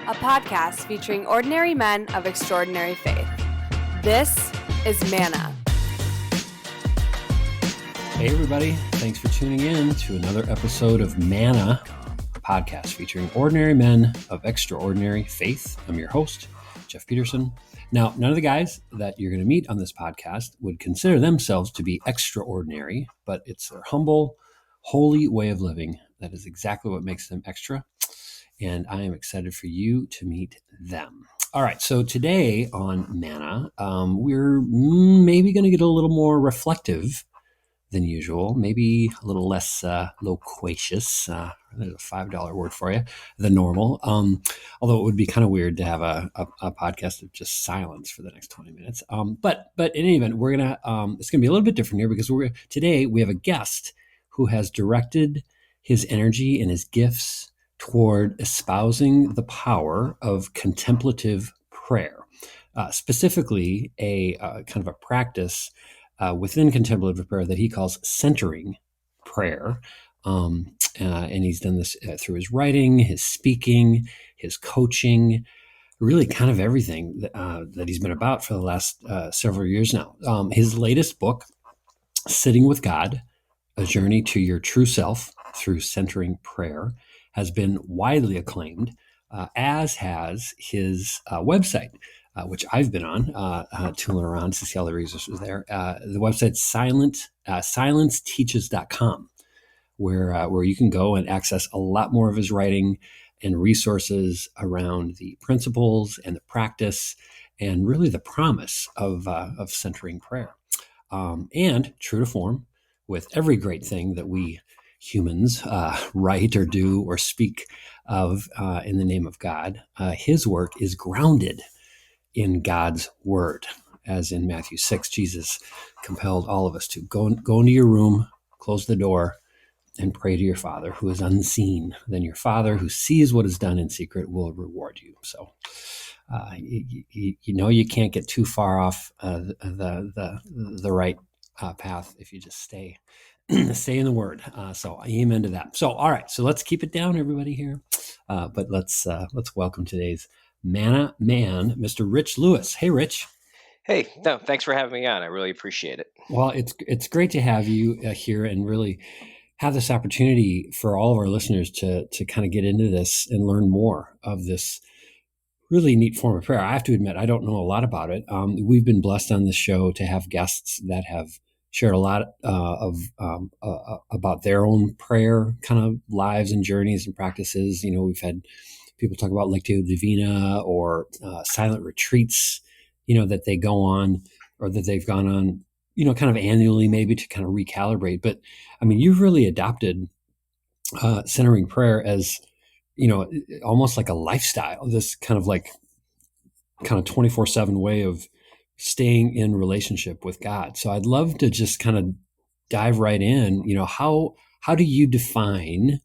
a podcast featuring ordinary men of extraordinary faith. This is Manna. Hey everybody, thanks for tuning in to another episode of Manna, a podcast featuring ordinary men of extraordinary faith. I'm your host, Jeff Peterson. Now, none of the guys that you're going to meet on this podcast would consider themselves to be extraordinary, but it's their humble, holy way of living that is exactly what makes them extra. And I am excited for you to meet them. All right, so today on Manna, we're maybe going to get a little more reflective than usual, maybe a little less loquacious. There's a $5 word for you than normal. Although it would be kind of weird to have a podcast of just silence for the next 20 minutes. But in any event, we're gonna it's gonna be a little bit different here because today we have a guest who has directed his energy and his gifts toward espousing the power of contemplative prayer, specifically a kind of a practice within contemplative prayer that he calls centering prayer. And he's done this through his writing, his speaking, his coaching, really kind of everything that he's been about for the last several years now. His latest book, Sitting with God, A Journey to Your True Self Through Centering Prayer, has been widely acclaimed, as has his website, which I've been on, tooling around to see all the resources there. The website's silenceteaches.com, where you can go and access a lot more of his writing and resources around the principles and the practice and really the promise of centering prayer. And true to form, with every great thing that we humans write or do or speak of in the name of God, his work is grounded in God's word. As in Matthew 6, Jesus compelled all of us to go into your room, close the door, and pray to your Father who is unseen. Then your Father who sees what is done in secret will reward you. So you can't get too far off the right path if you just stay in the Word. So amen to that. So all right, so let's keep it down, everybody here. But let's welcome today's Manna man, Mr. Rich Lewis. Hey, Rich. Hey, no, thanks for having me on. I really appreciate it. Well, it's great to have you here and really have this opportunity for all of our listeners to kind of get into this and learn more of this really neat form of prayer. I have to admit, I don't know a lot about it. We've been blessed on this show to have guests that have shared a lot about their own prayer kind of lives and journeys and practices. We've had people talk about Lectio Divina or silent retreats, that they go on or that they've gone on, kind of annually maybe to kind of recalibrate. But I mean, you've really adopted centering prayer as, almost like a lifestyle, this kind of 24/7 way of staying in relationship with God. So I'd love to just kind of dive right in. How do you define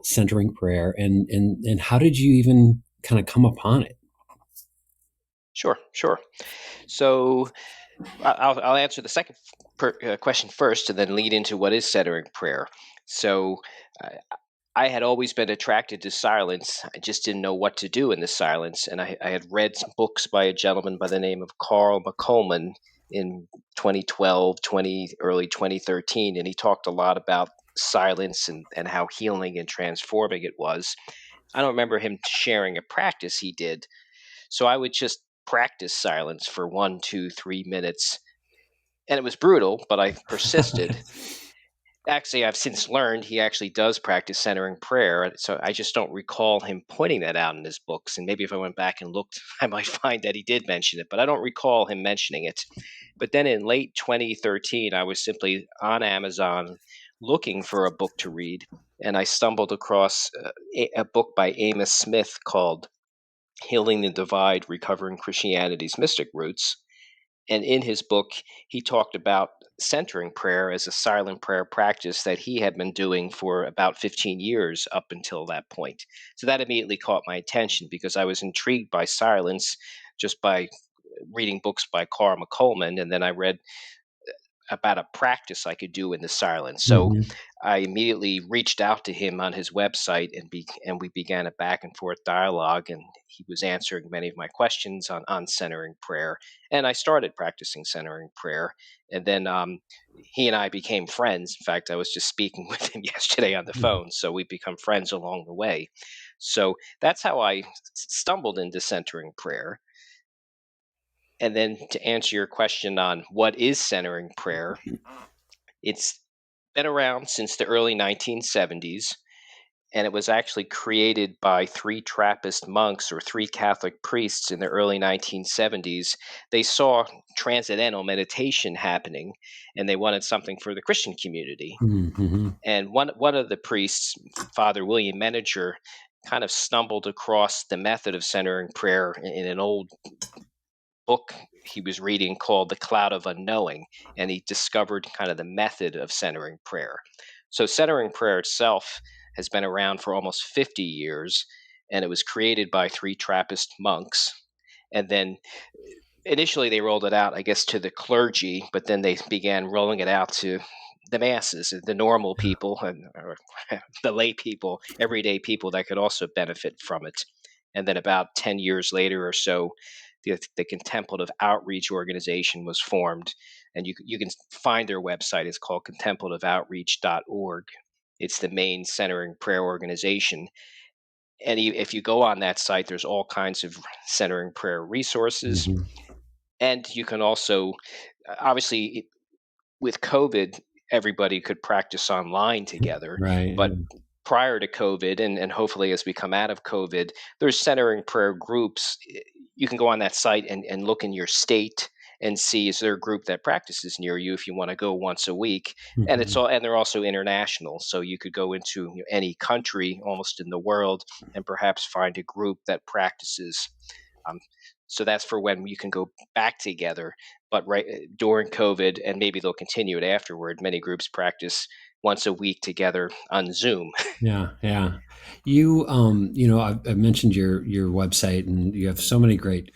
centering prayer, and how did you even kind of come upon it? Sure. So I'll answer the second question first, and then lead into what is centering prayer. So I had always been attracted to silence. I just didn't know what to do in the silence, and I had read some books by a gentleman by the name of Carl McColman in 2012, early 2013, and he talked a lot about silence and how healing and transforming it was. I don't remember him sharing a practice he did, so I would just practice silence for 1, 2, 3 minutes. And it was brutal, but I persisted. Actually, I've since learned he actually does practice centering prayer. So I just don't recall him pointing that out in his books. And maybe if I went back and looked, I might find that he did mention it, but I don't recall him mentioning it. But then in late 2013, I was simply on Amazon looking for a book to read. And I stumbled across a book by Amos Smith called Healing the Divide, Recovering Christianity's Mystic Roots. And in his book, he talked about centering prayer as a silent prayer practice that he had been doing for about 15 years up until that point. So that immediately caught my attention because I was intrigued by silence just by reading books by Carl McColman. And then I read about a practice I could do in the silence. So Mm-hmm. I immediately reached out to him on his website, and we began a back and forth dialogue, and he was answering many of my questions on centering prayer, and I started practicing centering prayer, and then he and I became friends. In fact, I was just speaking with him yesterday on the phone, so we've become friends along the way. So that's how I stumbled into centering prayer. And then to answer your question on what is centering prayer, it's been around since the early 1970s, and it was actually created by three Trappist monks or three Catholic priests in the early 1970s. They saw transcendental meditation happening, and they wanted something for the Christian community. Mm-hmm. And one of the priests, Father William Meninger, kind of stumbled across the method of centering prayer in an old book he was reading called The Cloud of Unknowing, and he discovered kind of the method of centering prayer. So, centering prayer itself has been around for almost 50 years, and it was created by three Trappist monks. And then initially they rolled it out, I guess, to the clergy, but then they began rolling it out to the masses, the normal people, or the lay people, everyday people that could also benefit from it. And then about 10 years later or so, the Contemplative Outreach organization was formed. And you can find their website. It's called contemplativeoutreach.org. It's the main centering prayer organization. And if you go on that site, there's all kinds of centering prayer resources. Mm-hmm. And you can also, obviously, with COVID, everybody could practice online together. Right. But prior to COVID, and hopefully as we come out of COVID, there's centering prayer groups. You can go on that site and look in your state and see, is there a group that practices near you if you want to go once a week. And Mm-hmm. and they're also international, so you could go into any country almost in the world and perhaps find a group that practices. um, so that's for when you can go back together. But right during COVID, and maybe they'll continue it afterward, many groups practice once a week together on Zoom. Yeah, yeah. I've mentioned your website, and you have so many great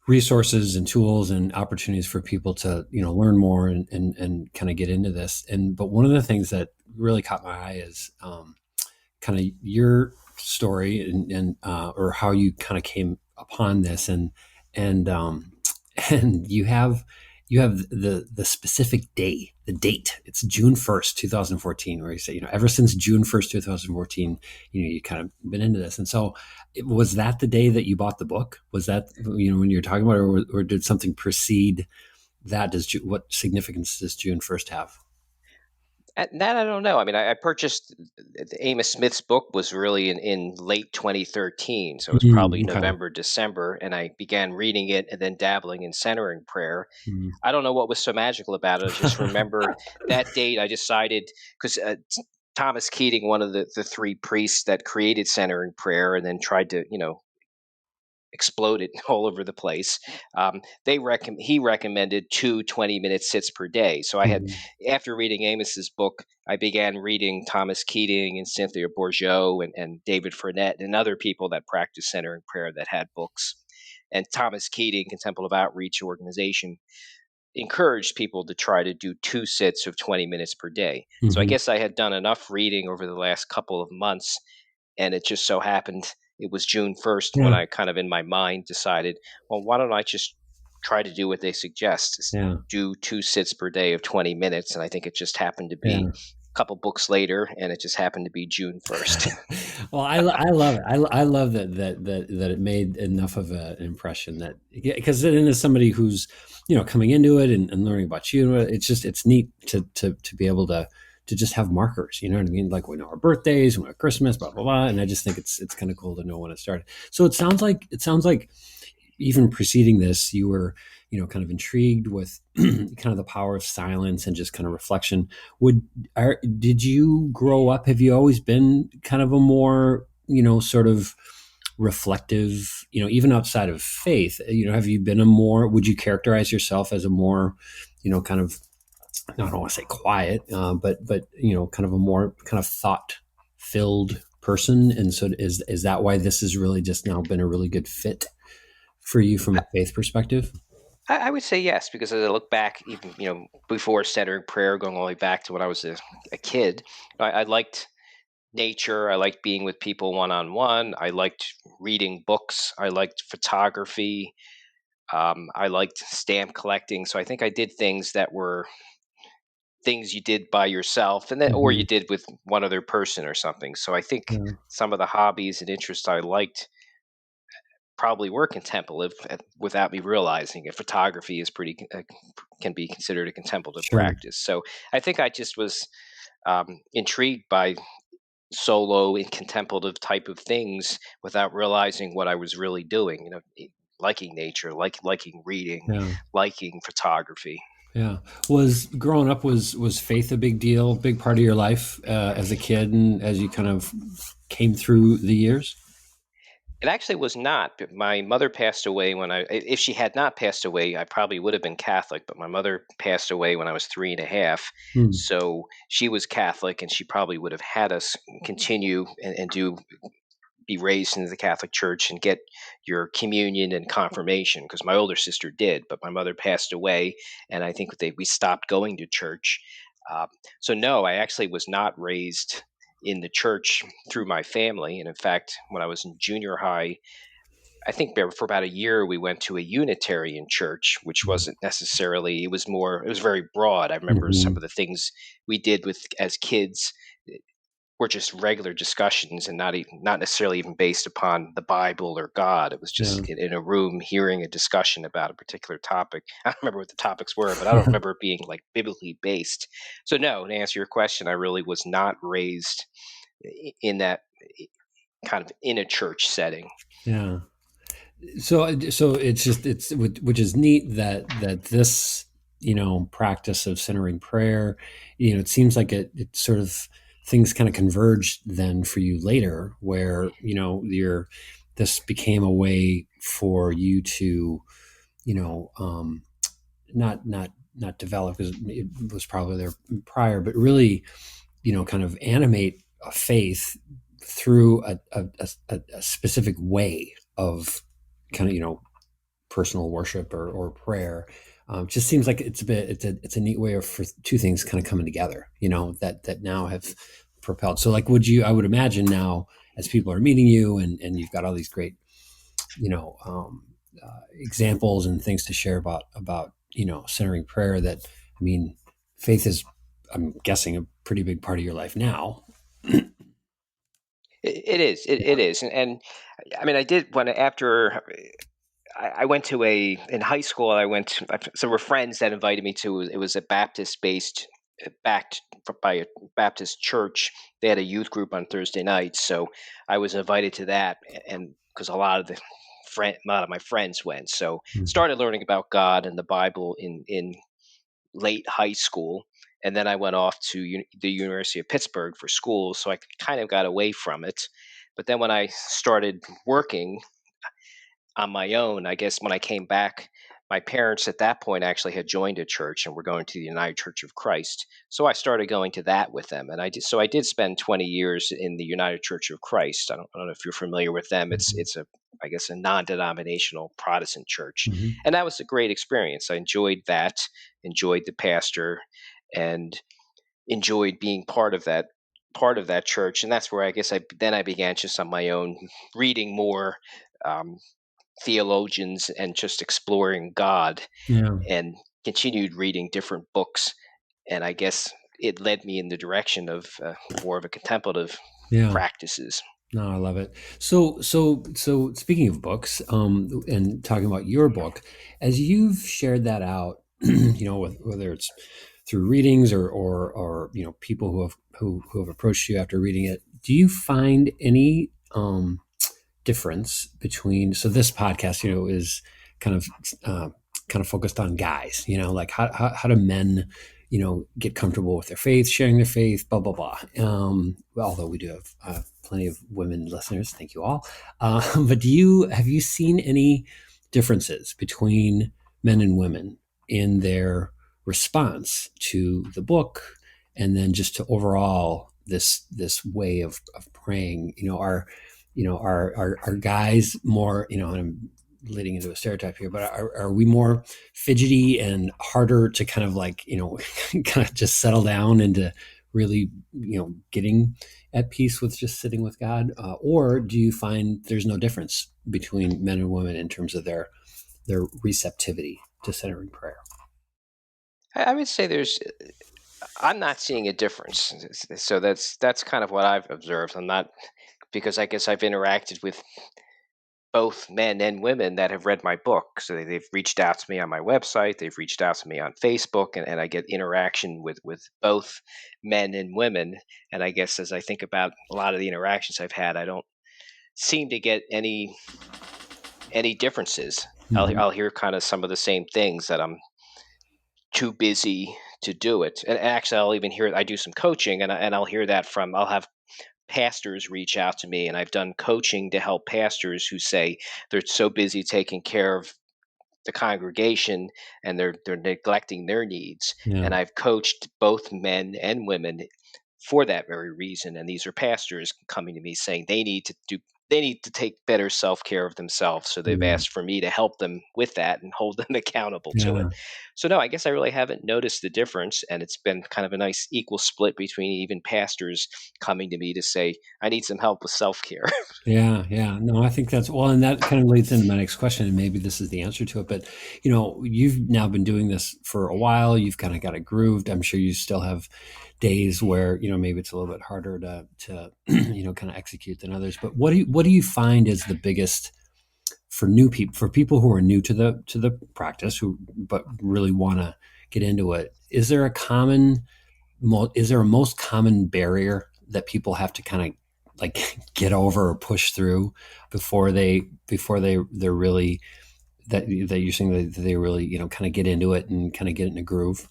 resources and tools and opportunities for people to learn more and kind of get into this. And but one of the things that really caught my eye is kind of your story and or how you kind of came upon this and and you have the specific day, the date. It's June 1st, 2014, where you say, ever since June 1st, 2014, you kind of been into this. And so was that the day that you bought the book? Was that, when you're talking about it, or did something precede that? What significance does June 1st have? That I don't know. I mean, I purchased Amos Smith's book was really in late 2013, so it was probably Okay. November, December, and I began reading it and then dabbling in centering prayer. Mhm. I don't know what was so magical about it. I just remember that date. I decided because Thomas Keating, one of the three priests that created centering prayer and then tried to exploded all over the place. He recommended 20-minute sits per day. So I had, Mhm. after reading Amos's book, I began reading Thomas Keating and Cynthia Bourgeot and David Frenette and other people that practice centering prayer that had books. And Thomas Keating, Contemplative Outreach Organization, encouraged people to try to do two sits of 20 minutes per day. So I Mhm. guess I had done enough reading over the last couple of months, and it just so happened it was June 1st when Yeah. I kind of in my mind decided, well, why don't I just try to do what they suggest? Yeah. Do two sits per day of 20 minutes. And I think it just happened to be Yeah. a couple books later, and it just happened to be June 1st. Well, I love it. I love that it made enough of an impression that, because then as somebody who's coming into it and learning about you, it's neat to be able to just have markers. You know what I mean? Like we know our birthdays, we know Christmas, blah blah blah, and I just think it's kind of cool to know when it started. So it sounds like even preceding this, you were, kind of intrigued with kind of the power of silence and just kind of reflection. Did you grow up? Have you always been kind of a more, sort of reflective, even outside of faith? Have you been would you characterize yourself as a more, kind of, I don't want to say quiet, but kind of a more kind of thought filled person? And so is that why this has really just now been a really good fit for you from a faith perspective? I would say yes, because as I look back, even before centering prayer, going all the way back to when I was a kid, I liked nature. I liked being with people one on one. I liked reading books. I liked photography. I liked stamp collecting. So I think I did things that were things you did by yourself, and then or Hmm. you did with one other person or something. So I think Yeah, some of the hobbies and interests I liked probably were contemplative without me realizing it. Photography is can be considered a contemplative sure. practice. So I think I just was intrigued by solo and contemplative type of things without realizing what I was really doing. Liking nature, liking reading, Yeah. liking photography. Yeah. Was growing up, was faith a big deal, big part of your life as a kid and as you kind of came through the years? It actually was not. But my mother passed away if she had not passed away, I probably would have been Catholic. But my mother passed away when I was 3.5. Hmm. So she was Catholic, and she probably would have had us continue and be raised into the Catholic Church and get your communion and confirmation, because my older sister did, but my mother passed away, and I think we stopped going to church. Um, so no, I actually was not raised in the church through my family, and in fact, when I was in junior high, I think for about a year we went to a Unitarian church, which wasn't necessarily. It was very broad. I remember some Mm-hmm. of the things we did with as kids were just regular discussions and not necessarily even based upon the Bible or God. It was just Yeah. in a room hearing a discussion about a particular topic. I don't remember what the topics were, but I don't remember it being like biblically based. So no, to answer your question, I really was not raised in that kind of in a church setting. Yeah. So it's just which is neat that this practice of centering prayer, it seems like it sort of things kind of converged then for you later, where you're this became a way for you to you know not not develop, because it was probably there prior, but really kind of animate a faith through a specific way of kind of personal worship or prayer. Just seems like it's a neat way of for two things kind of coming together. That now have propelled. So like, I would imagine now as people are meeting you and you've got all these great you know examples and things to share about centering prayer, that I mean faith is, I'm guessing, a pretty big part of your life now. It is, it is, and I mean, I did when after I went to in high school. I went to, so were friends that invited me to. It was a Baptist based, backed by a Baptist church. They had a youth group on Thursday nights, so I was invited to that, and because a lot of my friends went, so Mhm. started learning about God and the Bible in late high school. And then I went off to the University of Pittsburgh for school, so I kind of got away from it. But then when I started working on my own, I guess when I came back, my parents at that point actually had joined a church and were going to the United Church of Christ. So I started going to that with them, and I did spend 20 years in the United Church of Christ. I don't know if you're familiar with them. Mhm. It's a, I guess, a non-denominational Protestant church, Mhm. and that was a great experience. I enjoyed that, enjoyed the pastor, and enjoyed being part of that church. And that's where I guess I began just on my own, reading more. Um, Theologians and just exploring God, Yeah. and continued reading different books. And I guess it led me in the direction of more of a contemplative Yeah. practices. No, I love it. So speaking of books, and talking about your book, as you've shared that out, whether it's through readings or people who have approached you after reading it, do you find any difference between, so this podcast is kind of uh, kind of focused on guys, like how do men get comfortable with their faith, sharing their faith, blah blah blah. Although we do have plenty of women listeners, thank you all. But have you seen any differences between men and women in their response to the book, and then just to overall this way of praying? Are guys more, and I'm leading into a stereotype here, but are we more fidgety and harder to kind of like, kind of just settle down into really, getting at peace with just sitting with God? Or do you find there's no difference between men and women in terms of their receptivity to centering prayer? I would say I'm not seeing a difference. So that's kind of what I've observed. I'm not, because I guess I've interacted with both men and women that have read my book. So they've reached out to me on my website, they've reached out to me on Facebook, and I get interaction with both men and women. And I guess as I think about a lot of the interactions I've had, I don't seem to get any differences. Mm-hmm. I'll hear kind of some of the same things, that I'm too busy to do it. And actually, I'll even hear, I do some coaching, and I'll hear that from, I'll have pastors reach out to me, and I've done coaching to help pastors who say they're so busy taking care of the congregation, and they're neglecting their needs. Yeah. And I've coached both men and women for that very reason. And these are pastors coming to me saying they need to take better self-care of themselves. So they've Mm. asked for me to help them with that and hold them accountable to it. Yeah. So no, I guess I really haven't noticed the difference. And it's been kind of a nice equal split between even pastors coming to me to say, I need some help with self-care. Yeah, yeah. No, I think that's well, and that kind of leads into my next question, and maybe this is the answer to it. But you've now been doing this for a while. You've kind of got it grooved. I'm sure you still have days where maybe it's a little bit harder to kind of execute than others. But what do you find is the biggest for new people, for people who are new to the practice, who but really want to get into it? Is there a most common barrier that people have to kind of like get over or push through before they're really that you're saying that they really kind of get into it and kind of get in a groove?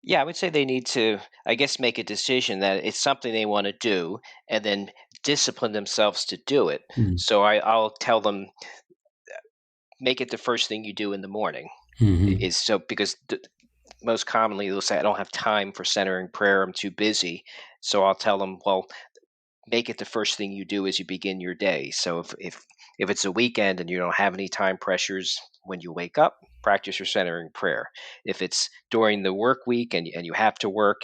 Yeah, I would say they need to, I guess, make a decision that it's something they want to do, and then discipline themselves to do it. So I'll tell them, make it the first thing you do in the morning. Mm-hmm. Is so because most commonly they'll say, I don't have time for centering prayer, I'm too busy. So I'll tell them, well, make it the first thing you do as you begin your day. So if it's a weekend and you don't have any time pressures, when you wake up, practice your centering prayer. If it's during the work week and you have to work,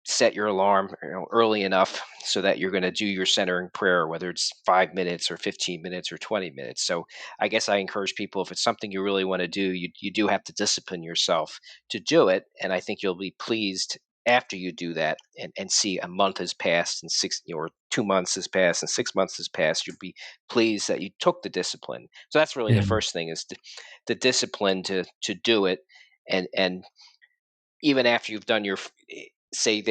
set your alarm early enough so that you're going to do your centering prayer, whether it's 5 minutes or 15 minutes or 20 minutes. So I guess I encourage people, if it's something you really want to do, you do have to discipline yourself to do it. And I think you'll be pleased after you do that, and see a month has passed and or 2 months has passed and 6 months has passed. You'll be pleased that you took the discipline. So that's really the Yeah. first thing, is the discipline to do it. And even after you've done say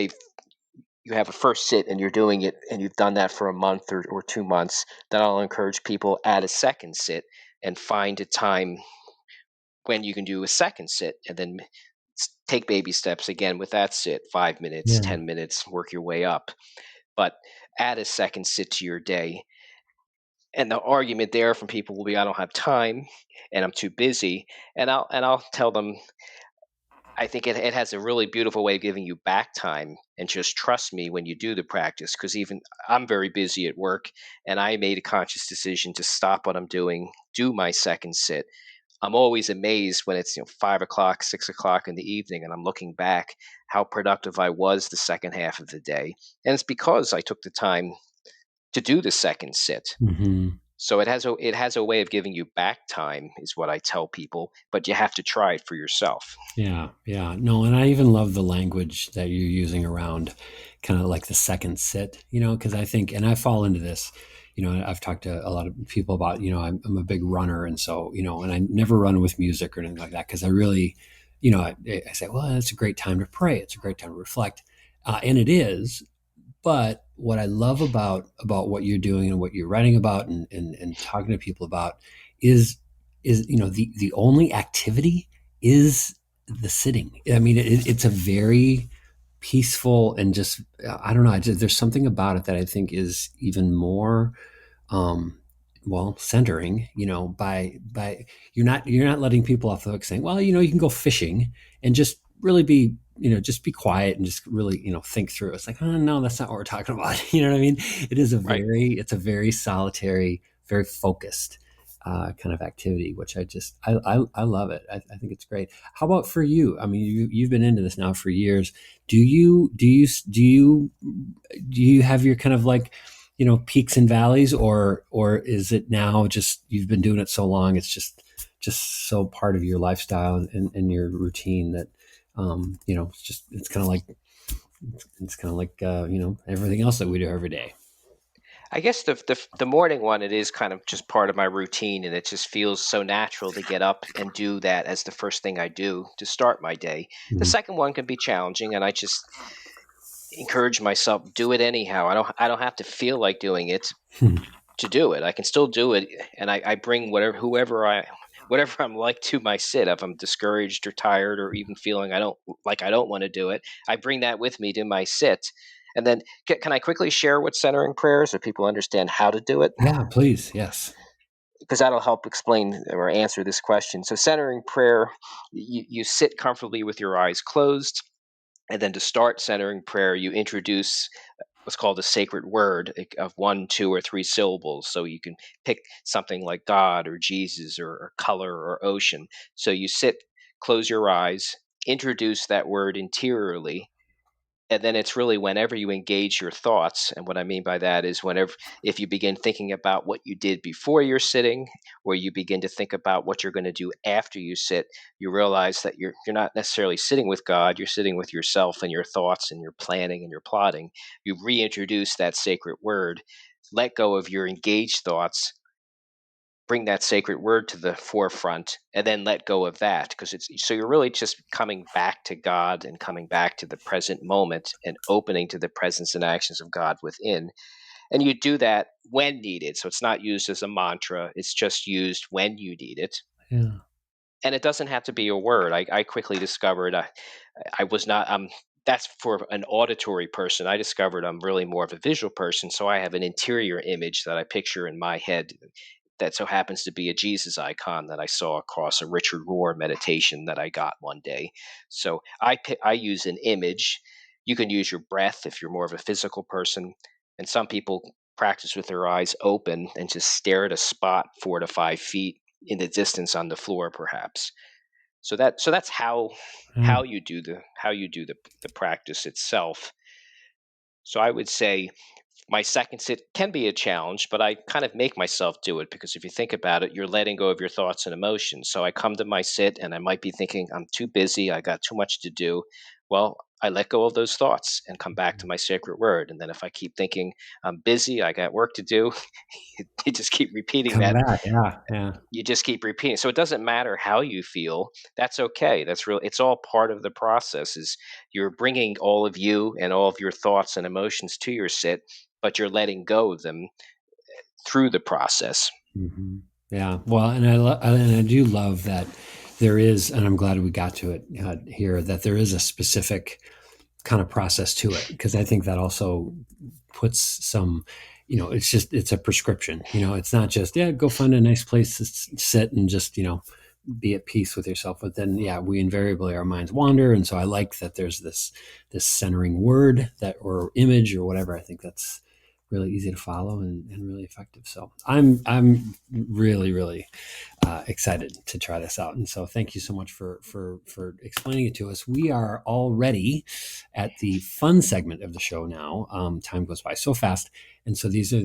you have a first sit and you're doing it and you've done that for a month or 2 months, then I'll encourage people, add a second sit and find a time when you can do a second sit, and then take baby steps again with that sit, 5 minutes, Yeah. 10 minutes, work your way up. But add a second sit to your day. And the argument there from people will be, I don't have time and I'm too busy. And I'll tell them, I think it has a really beautiful way of giving you back time, and just trust me when you do the practice. Because even I'm very busy at work, and I made a conscious decision to stop what I'm doing, do my second sit. I'm always amazed when it's 5 o'clock, 6 o'clock in the evening, and I'm looking back how productive I was the second half of the day, and it's because I took the time to do the second sit. Mm-hmm. So it has a way of giving you back time, is what I tell people, but you have to try it for yourself. Yeah, yeah. No, and I even love the language that you're using around kind of like the second sit, because I think, and I fall into this, I've talked to a lot of people about, I'm a big runner. And so, and I never run with music or anything like that, because I really, I say, well, it's a great time to pray. It's a great time to reflect. And it is. But what I love about what you're doing and what you're writing about and talking to people about is the only activity is the sitting. I mean, it's a very peaceful and just I don't know. There's something about it that I think is even more um, centering. By you're not letting people off the hook saying, well, you can go fishing and just really be just be quiet and just really think through. It's like, oh no, that's not what we're talking about. You know what I mean? It is Right. it's a very solitary, very focused kind of activity, which I love it. I think it's great. How about for you? I mean, you've been into this now for years. Do you have your kind of like, peaks and valleys, or is it now just you've been doing it so long, it's just so part of your lifestyle and your routine that it's kind of like everything else that we do every day. I guess the morning one, it is kind of just part of my routine, and it just feels so natural to get up and do that as the first thing I do to start my day. The Mhm. second one can be challenging, and I just encourage myself, do it anyhow. I don't have to feel like doing it Hmm. to do it. I can still do it, and I bring whatever I'm like to my sit. If I'm discouraged or tired or even feeling I don't want to do it, I bring that with me to my sit. And then can I quickly share what centering prayer is so people understand how to do it? Yeah, please. Yes. Because that'll help explain or answer this question. So centering prayer, you sit comfortably with your eyes closed, and then to start centering prayer, you introduce what's called a sacred word of one, two, or three syllables. So you can pick something like God or Jesus or color or ocean. So you sit, close your eyes, introduce that word interiorly, and then it's really whenever you engage your thoughts. And what I mean by that is whenever, if you begin thinking about what you did before you're sitting, or you begin to think about what you're going to do after you sit, you realize that you're not necessarily sitting with God, you're sitting with yourself and your thoughts and your planning and your plotting. You reintroduce that sacred word, let go of your engaged thoughts, bring that sacred word to the forefront, and then let go of that, because it's so you're really just coming back to God and coming back to the present moment and opening to the presence and actions of God within. And you do that when needed, so it's not used as a mantra, it's just used when you need it. Yeah. And it doesn't have to be a word. I quickly discovered I was not that's for an auditory person. I discovered I'm really more of a visual person, so I have an interior image that I picture in my head that so happens to be a Jesus icon that I saw across a Richard Rohr meditation that I got one day. So I use an image. You can use your breath if you're more of a physical person, and some people practice with their eyes open and just stare at a spot 4 to 5 feet in the distance on the floor, perhaps. So that's Yeah. how you do the practice itself. So I would say my second sit can be a challenge, but I kind of make myself do it, because if you think about it, you're letting go of your thoughts and emotions. So I come to my sit and I might be thinking, I'm too busy, I got too much to do. Well, I let go of those thoughts and come back to my sacred word. And then if I keep thinking I'm busy, I got work to do, you just keep repeating Come that. back. Yeah. Yeah. You just keep repeating. So it doesn't matter how you feel. That's okay. That's real. It's all part of the process. Is you're bringing all of you and all of your thoughts and emotions to your sit, but you're letting go of them through the process. Hmm. Yeah. Well, and I do love that there is, and I'm glad we got to it here, that there is a specific kind of process to it, because I think that also puts some, it's a prescription. It's not just, yeah, go find a nice place to sit and just, be at peace with yourself. But then, yeah, we invariably, our minds wander. And so I like that there's this centering word that, or image or whatever. I think that's really easy to follow and really effective. So I'm really, really excited to try this out. And so thank you so much for explaining it to us. We are already at the fun segment of the show now. Time goes by so fast. And so these are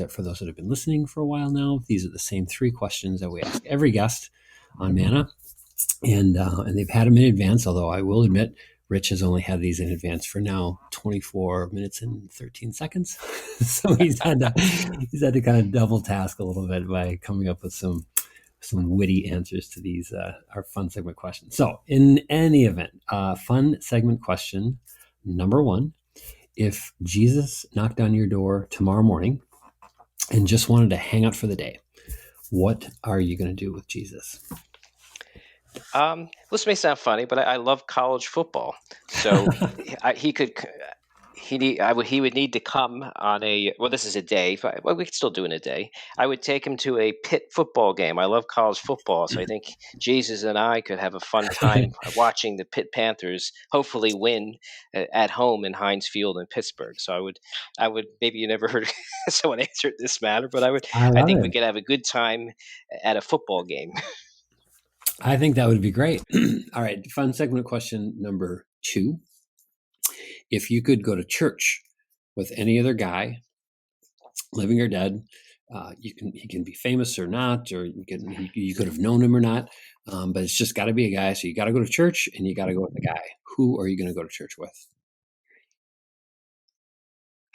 for those that have been listening for a while now. These are the same three questions that we ask every guest on Manna, and they've had them in advance. Although I will admit, Rich has only had these in advance for now 24 minutes and 13 seconds. So he's had to kind of double task a little bit by coming up with some witty answers to these our fun segment questions. So in any event, fun segment question number one: if Jesus knocked on your door tomorrow morning and just wanted to hang out for the day, what are you going to do with Jesus? This may sound funny, but I love college football. So he could he would need to come on this is a day. Well, we could still do it in a day. I would take him to a pit football game. I love college football, so I think Jesus and I could have a fun time watching the Pitt Panthers hopefully win at home in Heinz Field in Pittsburgh. So I would maybe you never heard someone answer this matter, but I I love think we it. could have a good time at a football game. I think that would be great. All right, fun segment question number 2. If you could go to church with any other guy, living or dead, he can be famous or not, or you could have known him or not, but it's just got to be a guy. So you got to go to church and you got to go with the guy. Who are you going to go to church with?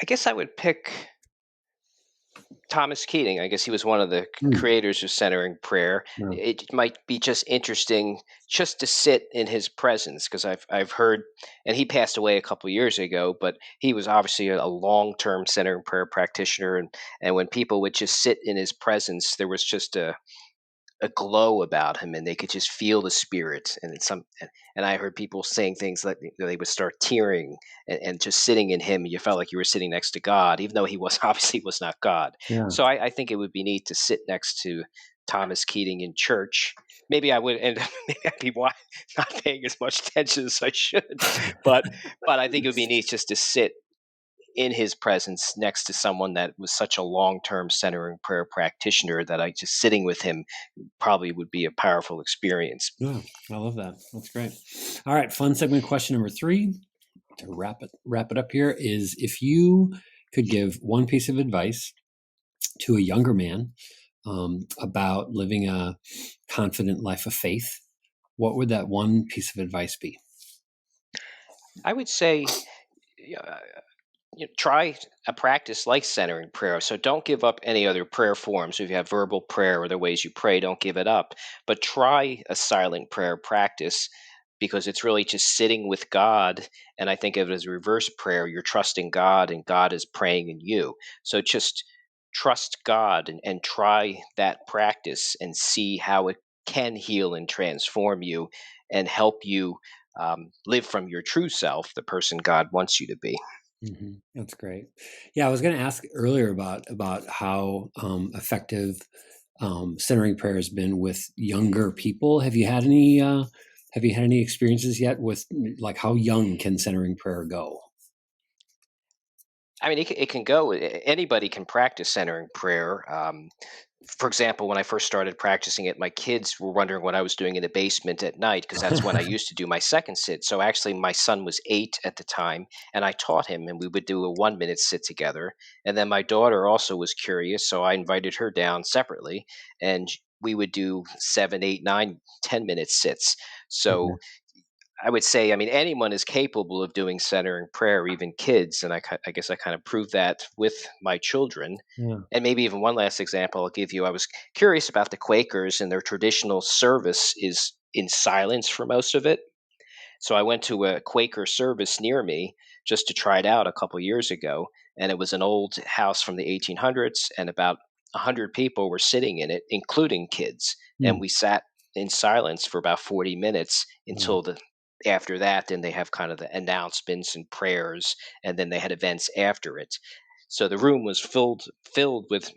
I guess I would pick Thomas Keating. I guess he was one of the creators of centering prayer. Yeah. It might be just interesting just to sit in his presence, because I've heard, and he passed away a couple of years ago, but he was obviously a long-term centering prayer practitioner, and when people would just sit in his presence, there was just a glow about him, and they could just feel the spirit. And I heard people saying things like they would start tearing, and just sitting in him, you felt like you were sitting next to God, even though he was obviously was not God. Yeah. So I think it would be neat to sit next to Thomas Keating in church. Maybe I would end up maybe not paying as much attention as I should, but I think it would be neat just to sit in his presence next to someone that was such a long-term centering prayer practitioner, that I just sitting with him probably would be a powerful experience. Yeah, I love that. That's great. All right, fun segment question number 3 to wrap it up here is, if you could give one piece of advice to a younger man about living a confident life of faith, what would that one piece of advice be? I would say try a practice like centering prayer. So don't give up any other prayer forms. If you have verbal prayer or the ways you pray, don't give it up. But try a silent prayer practice, because it's really just sitting with God. And I think of it as reverse prayer. You're trusting God and God is praying in you. So just trust God and try that practice and see how it can heal and transform you and help you live from your true self, the person God wants you to be. Mm-hmm. That's great. Yeah, I was going to ask earlier about how effective centering prayer has been with younger people. Have you had any experiences yet with, like, how young can centering prayer go? I mean, it can go. Anybody can practice centering prayer. For example, when I first started practicing it, my kids were wondering what I was doing in the basement at night, because that's when I used to do my second sit. So actually, my son was 8 at the time, and I taught him, and we would do a 1-minute sit together. And then my daughter also was curious, so I invited her down separately, and we would do 7, 8, 9, 10-minute sits. So I would say, I mean, anyone is capable of doing centering prayer, even kids. And I guess I kind of proved that with my children. Yeah. And maybe even one last example I'll give you. I was curious about the Quakers, and their traditional service is in silence for most of it. So I went to a Quaker service near me just to try it out a couple years ago. And it was an old house from the 1800s, and about 100 people were sitting in it, including kids. And we sat in silence for about 40 minutes until after that, then they have kind of the announcements and prayers, and then they had events after it. So the room was filled with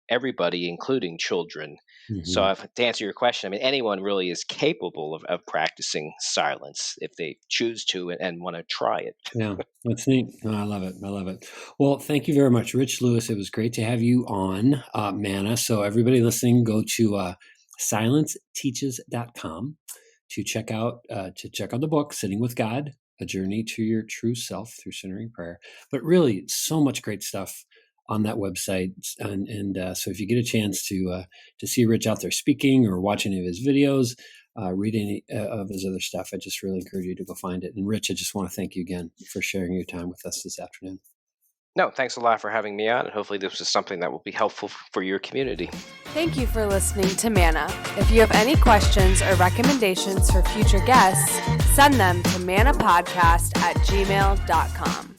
everybody, including children. So to answer your question, I mean, anyone really is capable of practicing silence if they choose to and want to try it. Yeah, that's neat. Oh, I love it. I love it. Well, thank you very much, Rich Lewis. It was great to have you on Manna. So everybody listening, go to silenceteaches.com to check out the book, Sitting with God, A Journey to Your True Self Through Centering Prayer. But really, so much great stuff on that website. And so if you get a chance to see Rich out there speaking or watch any of his videos, read any of his other stuff, I just really encourage you to go find it. And Rich, I just want to thank you again for sharing your time with us this afternoon. No, thanks a lot for having me on, and hopefully this is something that will be helpful for your community. Thank you for listening to Manna. If you have any questions or recommendations for future guests, send them to mannapodcast@gmail.com.